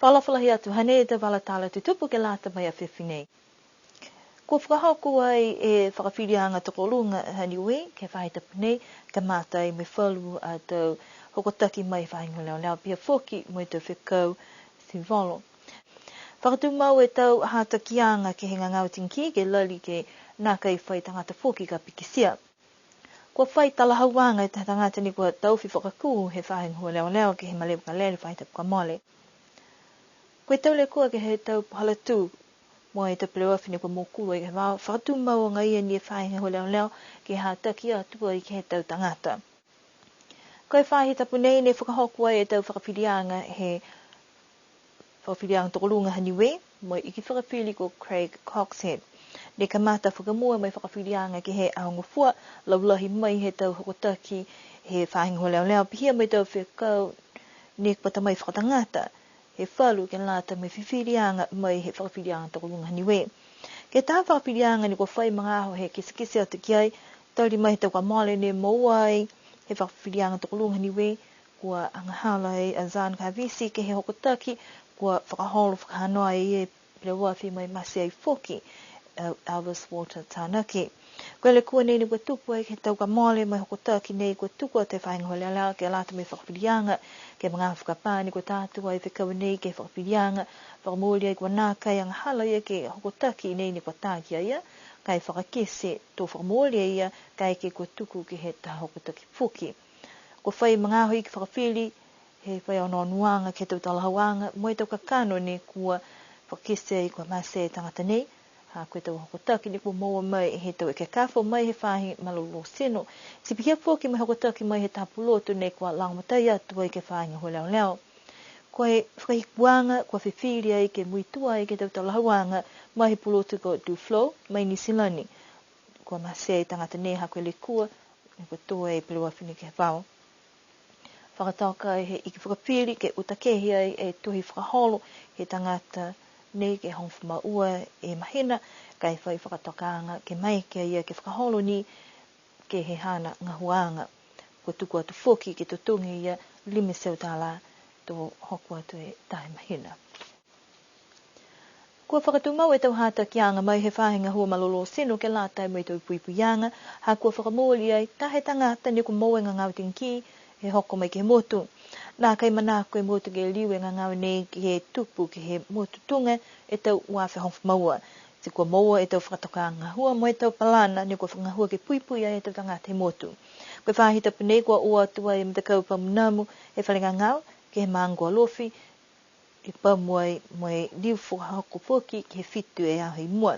Whalawhalahi atu hane te wala tala te tupu ke lata mai a whiwhinei. Ko whakahoku ai e whakawhirianga tokolunga haniwe, ke whaitapu nei, ka mātai me whalu a tau hokotaki mai whainga leo leo pia whoki mo te whekau si volo. Whakatu mau e tau hata kianga ke hinga ngautinki, ke lali ke nākai whai tangata whoki ka pikisia. Kua whai talahauanga e te tangata ni kua tau whi whakaku he whainga leo leo ke he malewa ka lele whaitapu ka mole. Koe tau le kua ke he tau pahalatu, mo e te plewafi ni kua mokua i ke wao, whakatu mau ngai e ni e whainga ho leo leo ke hātaki atua i ke he tau tangata. Koe whahi tapu nei ne whakahoku ai e tau whakawhirianga he whakawhirianga tokolunga haniwe, mo i ki whakawhiri ko Craig Coxhead. Ne ka mata whakamua mai whakawhirianga ke he aongofua, laulahi mai he tau hokotaki he whainga ho leo leo, pihia mai tau whekau ne kua tamai whakatangata, he whalu ke lata mai whiwhirianga mai he whakawhirianga tokolunga haniwe. Ke tā whakawhirianga ni kua whai mga aho he kisikisi atu ki ai, tauri mai he tau ka male ne mauai he whakawhirianga tokolunga haniwe, kua angahala e Azan Kavisi ke he hokotaki, kua whakaholo whakahanoa e Pirewawhi mai masi ai whoki, Elvis Walter Tānaki. Koe le kua nei ni kua tupu ai ke tau ka male mai hokotaki nei kua tupu a te whainga ho lea ke lata mai whakawhirianga, ke mga whakapā ni kua tātua ai whikawa nei ke whakawhirianga, whakamori ai kua nākai angahala ia ke hokotaki nei ni kua tākia ia, kai whakakese tō whakamori ia, kai ke kua tuku ke he tā hokotaki whoki. Kua whai mga aho i ki whakawhiri, he whai ono nuanga ke tau talahauanga, moe tau kakano ne kua whakakese i kua mase tangata nei, ha koe tau hokotaki ni kua maua mai he tau e ke kawha mai he whahi malolo seno. Si pihia whoki mai hokotaki mai he tapuloto ne kua langmatai atua i ke whainga ho leo leo. Koe whakahikuanga, kua whiwhiri ai ke muitua i ke tau talahauanga mai he puloto ko Duflo, mai ni silani. Kua mase tangata nei ha koe le kua, ni kua toa e Pirewawhi ni ke whao. Whakatauka he iki whakawhiri ke utakehi ai e tuhi whakaholo he tangata nei ke hongwhama ua e mahina, kai whai whakatokanga ke mai ke ia ke whakaholo ni ke he hana ngahuanga. Kua tuku atu whoki ke tutungi ia lime seu tāla tō hoku atu e tahe mahina. Kua whakatumau e tau hata kianga mai he whahinga hua malolo seno ke lātai mai tau puipuianga, ha kua whakamoli ai tahe tangata ni kua mauenga ngautinki he hoko mai ke he motu. Nā kai mana koe motu ke liwe ngā ngau nei ki he tupu ki he motu tunga e tau uawhi hongwhi maua. Si kua maua e tau whakatoka ngā hua mo e tau palana ni kua ngā hua ke puipui ai e tau tangata he motu. Koe whahita punei kua ua atua e mtakau pamunamu he whalinga ngau ke he maangua lofi e pamuai mo e liu whakahoko whoki ki he fitu e ahi mua.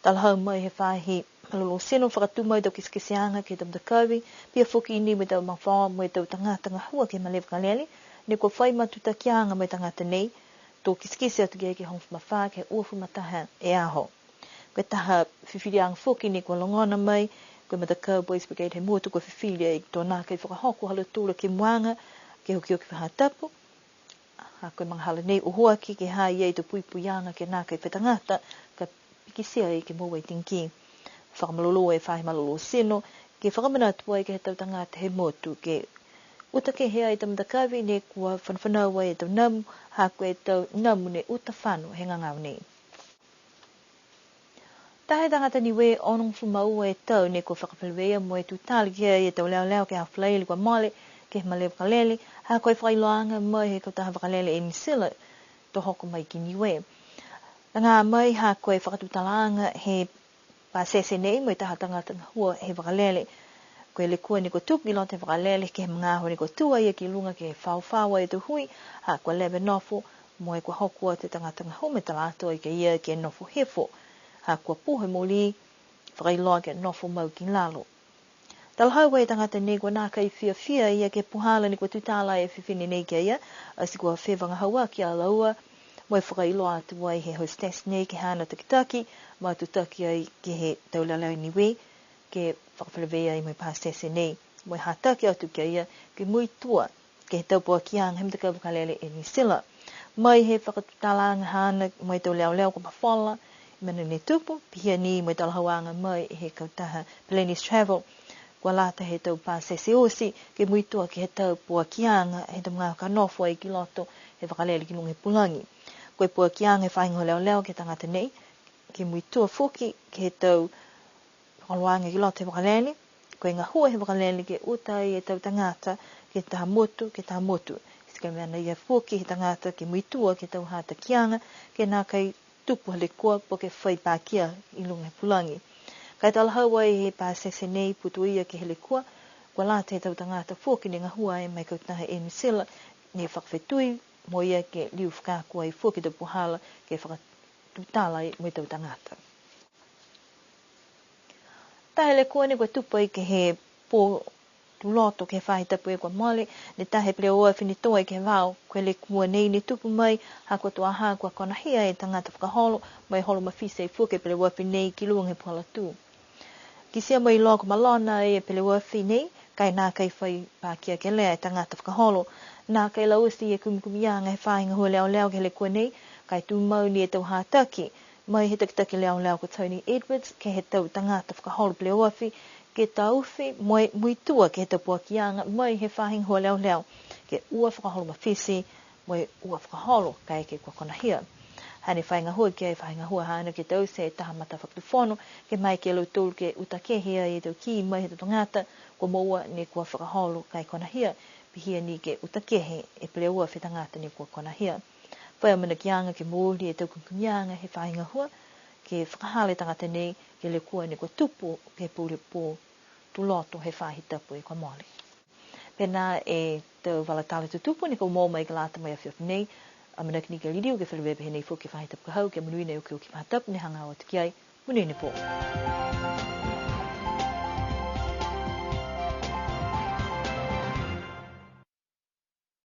Talahau mai he whahi malolo seno whakatumau e tau kisikisianga ke tau mtakawi, pia whoki ni me tau mawhawa mo e tau tangata ngā hua ke malewa kalele, ne kua whai matuta kianga mai tangata nei, tō kisikisi atu ke hongwhi mawha ke uafu mataha e aho. Koe taha whiwhirianga whoki ni kua longona mai, koe matakau Boys Brigade he motu kua whiwhiri e tō nā kai whakahoko hala tūra ke muanga, ke hoki hoki whahatapu, ha koe mga hala nei uhuaki ke hai ei tō puipuianga ke nā kai whetangata, ka pikisia e ke mowai tingki. Whakamalolo e whahi malolo seno, ke whakamana atua e ke he tau tangata he motu, ke uta ke hea e tau mtakawi ne kua whanwhanaua e tau namu, ha koe tau namu ne uta whanu he ngangau nei. Tahe tangata ni we onong whumaua e tau ne kua whakapalwea mo e tūtali kia e tau leo leo ke hawhalaili kua male, ke he malewa kalele, ha koe whailoanga mai he kau taha wakalele e misila, to hoko mai ki ni we. Ngā mai ha koe whakatutalaanga he pasese nei mo e taha tangata hua he wakalele. Koe le kua ni kua tuki lo te wakalele ke he mga aho ni kua tua ia ki lunga ke he whauwhaua e tu hui, ha kua lebe nofo, mo e kua hokua te tangata ngā me talato i ke ia ke nofo hefo, ha kua puhe moli, whakailoa ke nofo mau ki lalo. Talahau e tangata nei kua nā kai whia ia ke puhala ni kua tutala e whiwhini nei ke ia, asi kua whewanga haua ki a laua, mo e whakailoa atu ai he hostess nei ke hana takitaki, ma tutaki ai ke he taulalai ni we, ke whakawhalawea i mai pāstese nei. Mo e hātaki atu kia ia, ke mui tua, ke he taupua kianga he mtakau wakalele e ni sila. Mai he whakatutalanga hana, mo e tau leo leo ko pawhala, mana ne tupu, pihia ni mo e talahauanga mai he kautaha Pelenis Travel, kua lata he tau pāstese osi, ke mui tua ke he taupua kianga, he tau mga kanofo ai ki loto, he wakalele ki lunga he pulangi. koe pua ki anga e whaingo leo ke tangata nei, ke mui tua fuki ke he tau whakaloanga ki lote wakalele, koe ngā hua he wakalele ke utai e tau tangata ke taha motu. Sika mea ia fuki he tangata ke mui tua ke tau hata kianga, ke nā kai tupu hale kua po ke whai pākia i lunga he pulangi. Kai tala hawai he pāsese nei putu ia ke hele kua, kua lata he tau tangata fuki ni ngā hua e mai kautaha e misela, ni whakawhetui, mo ia ke liu whakakua i fuki te puhala ke whakatutala i mui tau tangata. Tahele kua ni kua tupai ke he pō tu loto ke whahi tapu e kua mole, ne tahe plea oa whini toa ke wao, koe le kua nei ni tupu mai, hako tua haa kua konahia e tangata whakaholo, mai holo mawhise i fuke plea oa nei ki luang he puala tū. Ki sia mai loko malona e plea oa nei, kai nā kai whai pākia ke lea e tangata whakaholo, nā kai lausi e kumikumianga he whainga hua leo ke le kua nei, kai tū mau ni e tau hātaki, mai he takitaki leo ko Tony Edwards, ke he tau tangata whakaholo plea oa ke tauwhi, mui tua ke he tau kianga, mai he whahinga hua leo, ke ua whakaholo mawhisi, mai ua whakaholo, kai ke kua konahia. Hane whainga hua ke whainga hua hana ke tau se taha mata whakatuwhono, ke mai ke lau tūru ke utakehia e tau ki mai he tau tangata, kua moua ni kua whakaholo kai konahia, pihia ni ke utakehe e plea ua tangata ni kua konahia. Whai amana kianga ke mōri e tau kumkumianga he whainga hua, ke whakahale tangata nei, ke le kua ni kua tupu ke pūre pō tu loto he whahi tapu e kua mole. Pena e tau walatale tu tupu ni kua mō mai ka lata mai a whiawhi nei, amana ki ni ke liriu ke whaliwepe he nei fuki whahi tapu ka hau, ke manuina e uki whahi tapu ni hanga o te kiai, manuina pō.